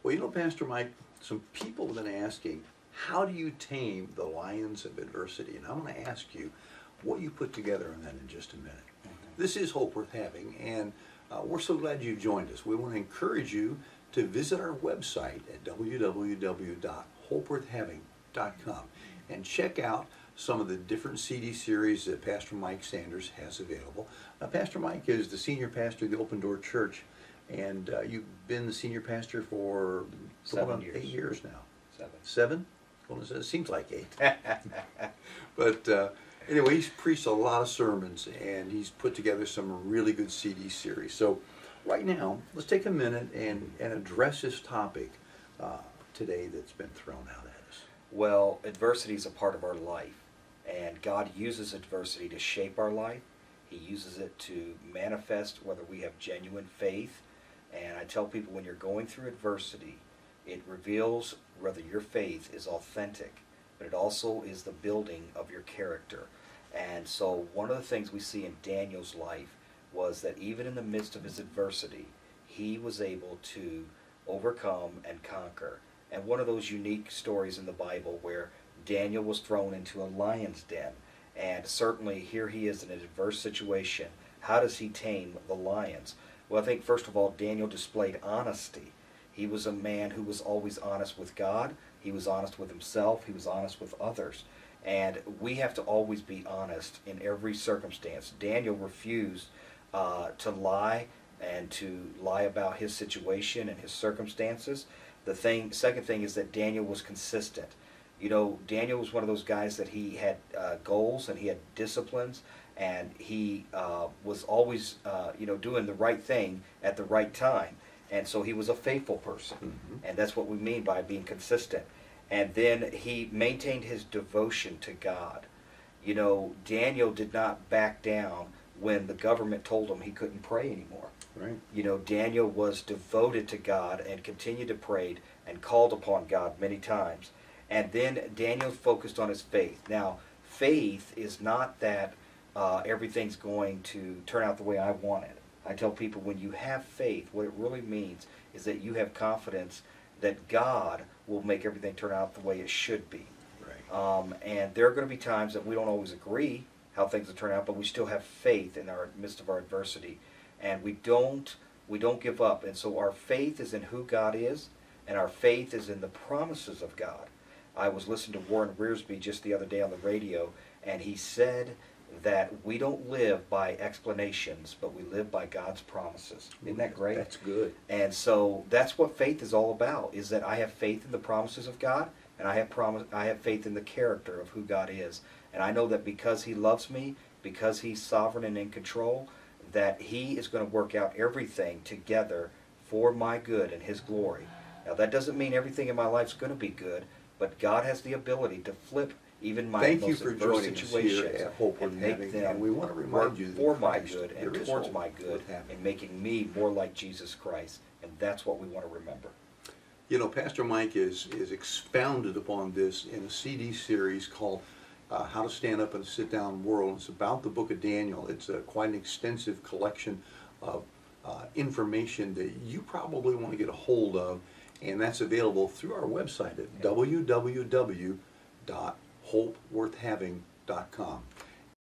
Well, you know, Pastor Mike, some people have been asking, how do you tame the lions of adversity? And I'm going to ask you what you put together on that in just a minute. This is Hope Worth Having, and we're so glad you joined us. We want to encourage you to visit our website at www.hopeworthhaving.com and check out some of the different CD series that Pastor Mike Sanders has available. Pastor Mike is the senior pastor of the Open Door Church, and you've been the senior pastor for 7 years. 8 years now. 7. 7? Well, it seems like 8. But anyway, he's preached a lot of sermons, and he's put together some really good CD series. So right now, let's take a minute and address this topic today that's been thrown out at us. Well, adversity is a part of our life, and God uses adversity to shape our life. He uses it to manifest whether we have genuine faith. And I tell people, when you're going through adversity, it reveals whether your faith is authentic, but it also is the building of your character. And so one of the things we see in Daniel's life was that even in the midst of his adversity, he was able to overcome and conquer. And one of those unique stories in the Bible where Daniel was thrown into a lion's den, and certainly here he is in an adverse situation. How does he tame the lions? Well, I think first of all, Daniel displayed honesty. He was a man who was always honest with God. He was honest with himself. He was honest with others. And we have to always be honest in every circumstance. Daniel refused to lie and to lie about his situation and his circumstances. Second thing is that Daniel was consistent. You know, Daniel was one of those guys that he had goals and he had disciplines, and he was always, doing the right thing at the right time. And so he was a faithful person. Mm-hmm. And that's what we mean by being consistent. And then he maintained his devotion to God. You know, Daniel did not back down when the government told him he couldn't pray anymore. Right. You know, Daniel was devoted to God and continued to pray and called upon God many times. And then Daniel focused on his faith. Now, faith is not that everything's going to turn out the way I want it. I tell people, when you have faith, what it really means is that you have confidence that God will make everything turn out the way it should be. Right. And there are going to be times that we don't always agree how things will turn out, but we still have faith in our midst of our adversity. And we don't give up. And so our faith is in who God is, and our faith is in the promises of God. I was listening to Warren Rearsby just the other day on the radio, and he said that we don't live by explanations, but we live by God's promises. Isn't that great? That's good. And so that's what faith is all about, is that I have faith in the promises of God, and I have faith in the character of who God is. And I know that because he loves me, because he's sovereign and in control, that he is going to work out everything together for my good and his glory. Now, that doesn't mean everything in my life is going to be good, but God has the ability to flip even my most adverse situations and make them and we want to remind you that for my good and towards my good and making me more like Jesus Christ. And that's what we want to remember. You know, Pastor Mike is expounded upon this in a CD series called How to Stand Up in a Sit-Down World. It's about the book of Daniel. It's quite an extensive collection of information that you probably want to get a hold of, and that's available through our website at www.hopeworthhaving.com.